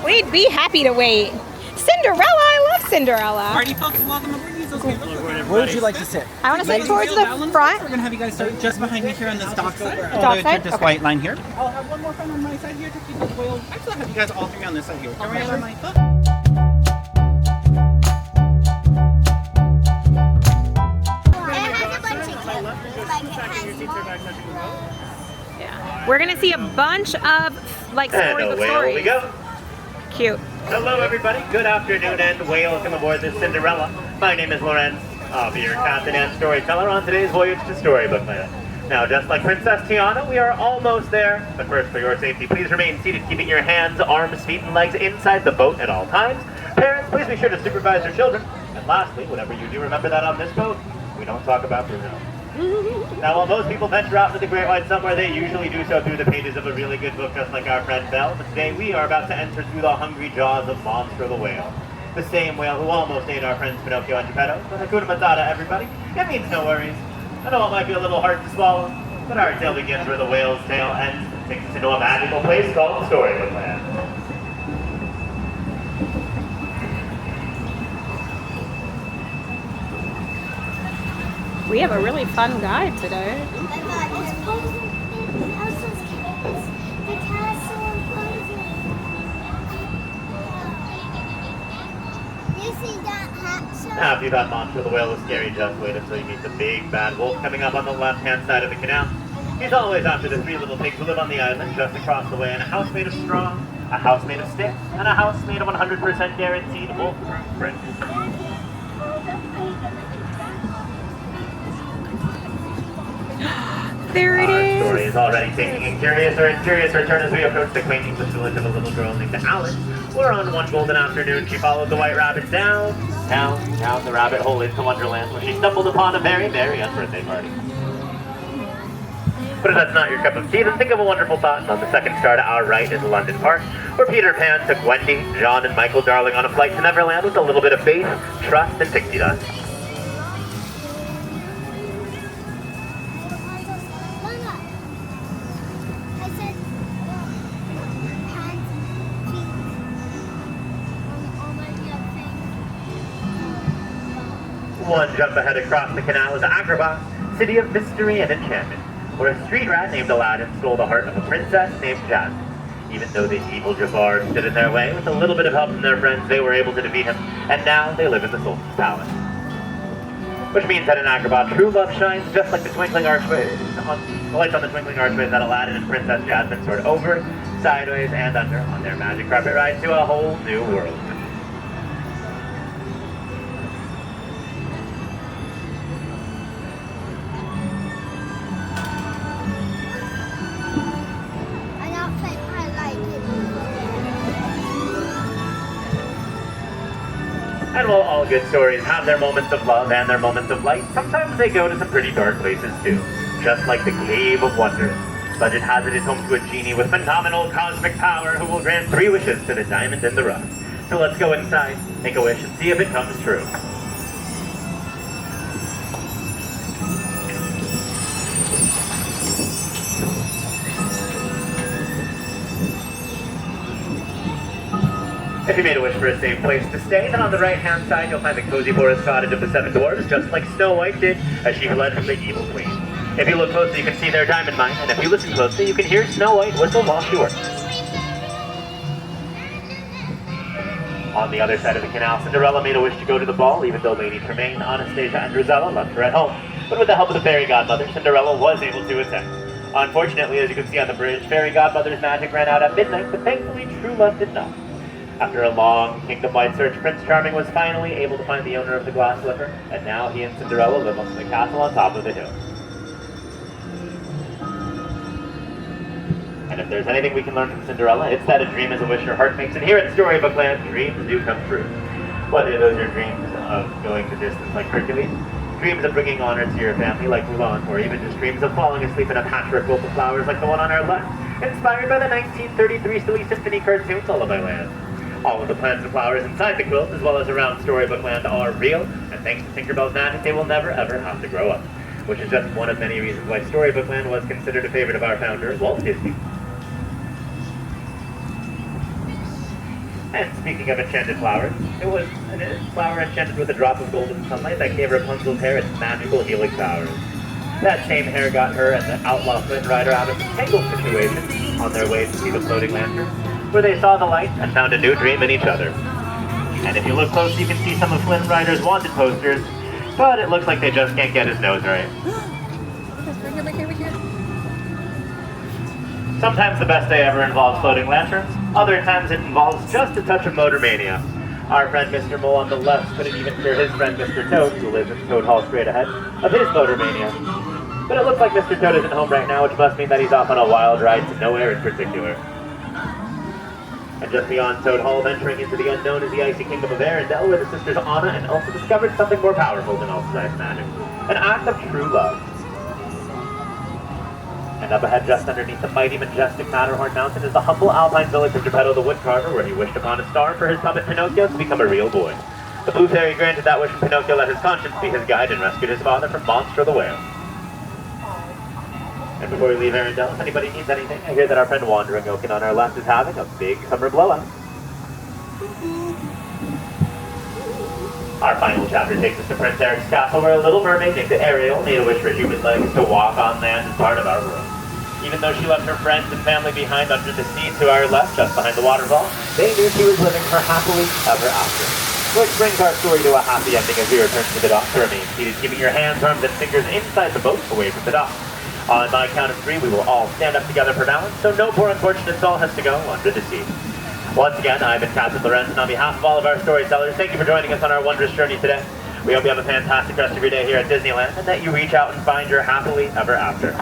We'd be happy to wait. Cinderella, I love Cinderella. Party folks, welcome aboard. Where would you like to sit? I want to sit towards the front. We're going to have you guys start just behind me here on this dock side. Dock side? This white line here. I'll have one more friend on my side here to keep the whale. Actually, I'll have you guys all three on this side here. Come right on my foot. Yeah. We're gonna see a bunch of like storybook stories. We go. Cute. Hello everybody, good afternoon and welcome aboard the Cinderella. My name is Lorenz. I'll be your captain and storyteller on today's voyage to Storybook Land. Now just like Princess Tiana, we are almost there. But first, for your safety, please remain seated, keeping your hands, arms, feet, and legs inside the boat at all times. Parents, please be sure to supervise your children. And lastly, whatever you do, remember that on this boat, we don't talk about Bruno. Now, while most people venture out into the Great White somewhere, they usually do so through the pages of a really good book, just like our friend Belle. But today, we are about to enter through the hungry jaws of Monster the Whale. The same whale who almost ate our friends Pinocchio and Geppetto. But Hakuna Matata, everybody. It means no worries. I know it might be a little hard to swallow, but our tale begins where the whale's tail ends and takes us into a magical place called Storybook Land. We have a really fun guide today. Now, if you've had Monster the Whale is scary, just wait until you meet the big bad wolf coming up on the left-hand side of the canal. He's always after the three little pigs who live on the island just across the way in a house made of straw, a house made of sticks, and a house made of 100% guaranteed wolf-proof bricks. There it Our is. story is already taking a curiouser and curiouser turn as we approach the quaint English village of a little girl named Alice, where on one golden afternoon she followed the White Rabbit down the rabbit hole into Wonderland, where she stumbled upon a very, very unbirthday party. But if that's not your cup of tea, then think of a wonderful thought. On the second star to our right is London Park, where Peter Pan took Wendy, John, and Michael Darling on a flight to Neverland with a little bit of faith, trust, and pixie dust. One jump ahead across the canal is Agrabah, city of mystery and enchantment, where a street rat named Aladdin stole the heart of a princess named Jasmine. Even though the evil Jafar stood in their way, with a little bit of help from their friends, they were able to defeat him, and now they live in the Sultan's palace. Which means that in Agrabah, true love shines just like the twinkling archways. The lights on the twinkling archways that Aladdin and Princess Jasmine soared over, sideways, and under on their magic carpet ride to a whole new world. And while all good stories have their moments of love and their moments of light, sometimes they go to some pretty dark places too. Just like the Cave of Wonders. Legend has it is home to a genie with phenomenal cosmic power who will grant 3 wishes to the diamond in the rough. So let's go inside, make a wish, and see if it comes true. If you made a wish for a safe place to stay, then on the right-hand side you'll find the cozy forest cottage of the 7 dwarves, just like Snow White did as she fled from the evil queen. If you look closely, you can see their diamond mine, and if you listen closely, you can hear Snow White whistle while she works. On the other side of the canal, Cinderella made a wish to go to the ball, even though Lady Tremaine, Anastasia, and Rosella left her at home. But with the help of the fairy godmother, Cinderella was able to attend. Unfortunately, as you can see on the bridge, fairy godmother's magic ran out at midnight, but thankfully true love did not. After a long, kingdom-wide search, Prince Charming was finally able to find the owner of the glass slipper, and now he and Cinderella live up in the castle on top of the hill. And if there's anything we can learn from Cinderella, it's that a dream is a wish your heart makes, and here at Storybook Land, dreams do come true. Whether those are dreams of going the distance like Hercules, dreams of bringing honor to your family like Mulan, or even just dreams of falling asleep in a patchwork quilt of flowers like the one on our left, inspired by the 1933 Silly Symphony cartoon Lullaby Land. All of the plants and flowers inside the quilt, as well as around Storybook Land, are real, and thanks to Tinkerbell's magic, they will never ever have to grow up. Which is just one of many reasons why Storybook Land was considered a favorite of our founder, Walt Disney. And speaking of enchanted flowers, it was a flower enchanted with a drop of golden sunlight that gave Rapunzel's hair its magical healing powers. That same hair got her and the outlaw Flynn Rider out of a Tangled situation on their way to see the floating lantern, where they saw the light and found a new dream in each other. And if you look close, you can see some of Flynn Rider's wanted posters, but it looks like they just can't get his nose right. Sometimes the best day ever involves floating lanterns, other times it involves just a touch of motor mania. Our friend Mr. Mole on the left couldn't even clear his friend Mr. Toad, who lives in Toad Hall straight ahead, of his motor mania. But it looks like Mr. Toad isn't home right now, which must mean that he's off on a wild ride to nowhere in particular. And just beyond Toad Hall, venturing into the unknown is the icy kingdom of Arendelle, where the sisters Anna and Elsa discovered something more powerful than Elsa's ice magic. An act of true love. And up ahead, just underneath the mighty, majestic Matterhorn Mountain, is the humble alpine village of Geppetto the Woodcarver, where he wished upon a star for his puppet Pinocchio to become a real boy. The Blue Fairy granted that wish, and Pinocchio let his conscience be his guide and rescued his father from Monster the Whale. And before we leave Arendelle, if anybody needs anything, I hear that our friend Wandering Oaken on our left is having a big summer blowout. Our final chapter takes us to Prince Eric's castle, where a little mermaid named Ariel made a wish for human legs to walk on land as part of our world. Even though she left her friends and family behind under the sea to our left, just behind the waterfall, they knew she was living her happily ever after. Which brings our story to a happy ending as we return to the dock to remain seated, keeping your hands, arms, and fingers inside the boat, away from the dock. On my count of 3, we will all stand up together for balance, so no poor unfortunate soul has to go under the sea. Once again, I've been Captain Lorenz, and on behalf of all of our storytellers, thank you for joining us on our wondrous journey today. We hope you have a fantastic rest of your day here at Disneyland, and that you reach out and find your happily ever after.